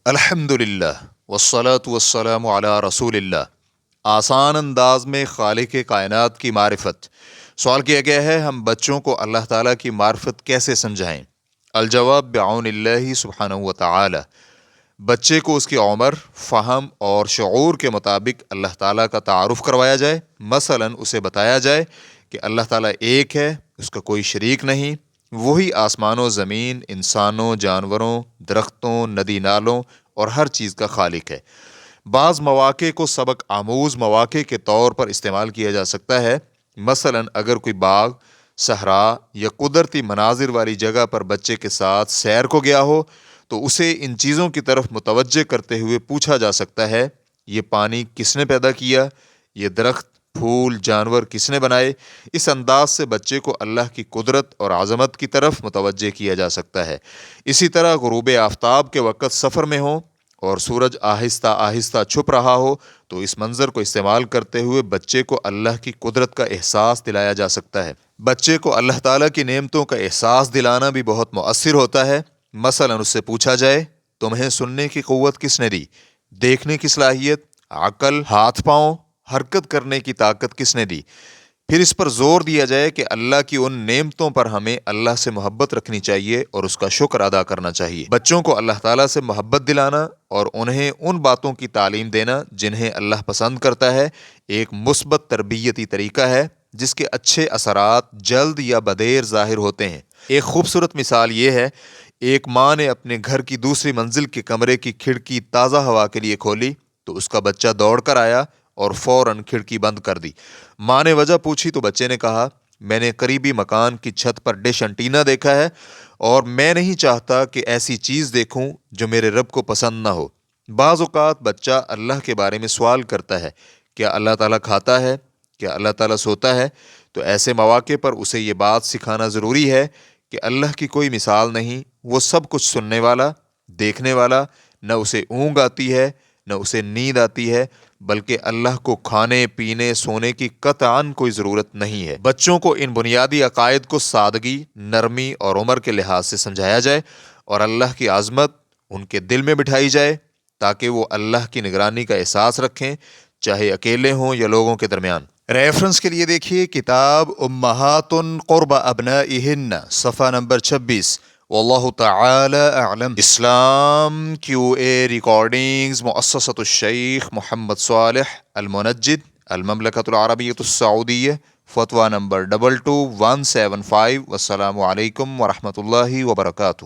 الحمدللہ والصلاة والسلام علی رسول اللہ۔ آسان انداز میں خالق کائنات کی معرفت۔ سوال کیا گیا ہے ہم بچوں کو اللہ تعالیٰ کی معرفت کیسے سمجھائیں؟ الجواب بعون اللہ سبحانہ وتعالی۔ بچے کو اس کی عمر، فہم اور شعور کے مطابق اللہ تعالیٰ کا تعارف کروایا جائے۔ مثلاً اسے بتایا جائے کہ اللہ تعالیٰ ایک ہے، اس کا کوئی شریک نہیں، وہی آسمان و زمین، انسانوں، جانوروں، درختوں، ندی نالوں اور ہر چیز کا خالق ہے۔ بعض مواقع کو سبق آموز مواقع کے طور پر استعمال کیا جا سکتا ہے۔ مثلاً اگر کوئی باغ، صحرا یا قدرتی مناظر والی جگہ پر بچے کے ساتھ سیر کو گیا ہو تو اسے ان چیزوں کی طرف متوجہ کرتے ہوئے پوچھا جا سکتا ہے، یہ پانی کس نے پیدا کیا؟ یہ درخت، پھول، جانور کس نے بنائے؟ اس انداز سے بچے کو اللہ کی قدرت اور عظمت کی طرف متوجہ کیا جا سکتا ہے۔ اسی طرح غروب آفتاب کے وقت سفر میں ہو اور سورج آہستہ آہستہ چھپ رہا ہو تو اس منظر کو استعمال کرتے ہوئے بچے کو اللہ کی قدرت کا احساس دلایا جا سکتا ہے۔ بچے کو اللہ تعالیٰ کی نعمتوں کا احساس دلانا بھی بہت مؤثر ہوتا ہے۔ مثلاً اس سے پوچھا جائے، تمہیں سننے کی قوت کس نے دی؟ دیکھنے کی صلاحیت، عقل، ہاتھ پاؤں، حرکت کرنے کی طاقت کس نے دی؟ پھر اس پر زور دیا جائے کہ اللہ کی ان نعمتوں پر ہمیں اللہ سے محبت رکھنی چاہیے اور اس کا شکر ادا کرنا چاہیے۔ بچوں کو اللہ تعالیٰ سے محبت دلانا اور انہیں ان باتوں کی تعلیم دینا جنہیں اللہ پسند کرتا ہے ایک مثبت تربیتی طریقہ ہے جس کے اچھے اثرات جلد یا بدیر ظاہر ہوتے ہیں۔ ایک خوبصورت مثال یہ ہے، ایک ماں نے اپنے گھر کی دوسری منزل کے کمرے کی کھڑکی تازہ ہوا کے لیے کھولی تو اس کا بچہ دوڑ کر آیا اور فوراً کھڑکی بند کر دی۔ ماں نے وجہ پوچھی تو بچے نے کہا، میں نے قریبی مکان کی چھت پر ڈش انٹینا دیکھا ہے اور میں نہیں چاہتا کہ ایسی چیز دیکھوں جو میرے رب کو پسند نہ ہو۔ بعض اوقات بچہ اللہ کے بارے میں سوال کرتا ہے، کیا اللہ تعالیٰ کھاتا ہے؟ کیا اللہ تعالیٰ سوتا ہے؟ تو ایسے مواقع پر اسے یہ بات سکھانا ضروری ہے کہ اللہ کی کوئی مثال نہیں، وہ سب کچھ سننے والا، دیکھنے والا، نہ اسے اونگ آتی ہے نہ اسے نیند آتی ہے، بلکہ اللہ کو کھانے، پینے، سونے کی قطعاً کوئی ضرورت نہیں ہے۔ بچوں کو ان بنیادی عقائد کو سادگی، نرمی اور عمر کے لحاظ سے سمجھایا جائے اور اللہ کی عظمت ان کے دل میں بٹھائی جائے تاکہ وہ اللہ کی نگرانی کا احساس رکھیں، چاہے اکیلے ہوں یا لوگوں کے درمیان۔ ریفرنس کے لیے دیکھیے کتاب امہات قرب ابنائہن، صفحہ نمبر 26۔ واللہ تعالی اعلم۔ اسلام QA ریکارڈنگز، مؤسسۃ الشیخ محمد صالح المنجد، المملکۃ العربیۃ السعودیہ، فتویٰ نمبر 22175۔ والسلام علیکم ورحمۃ اللہ وبرکاتہ۔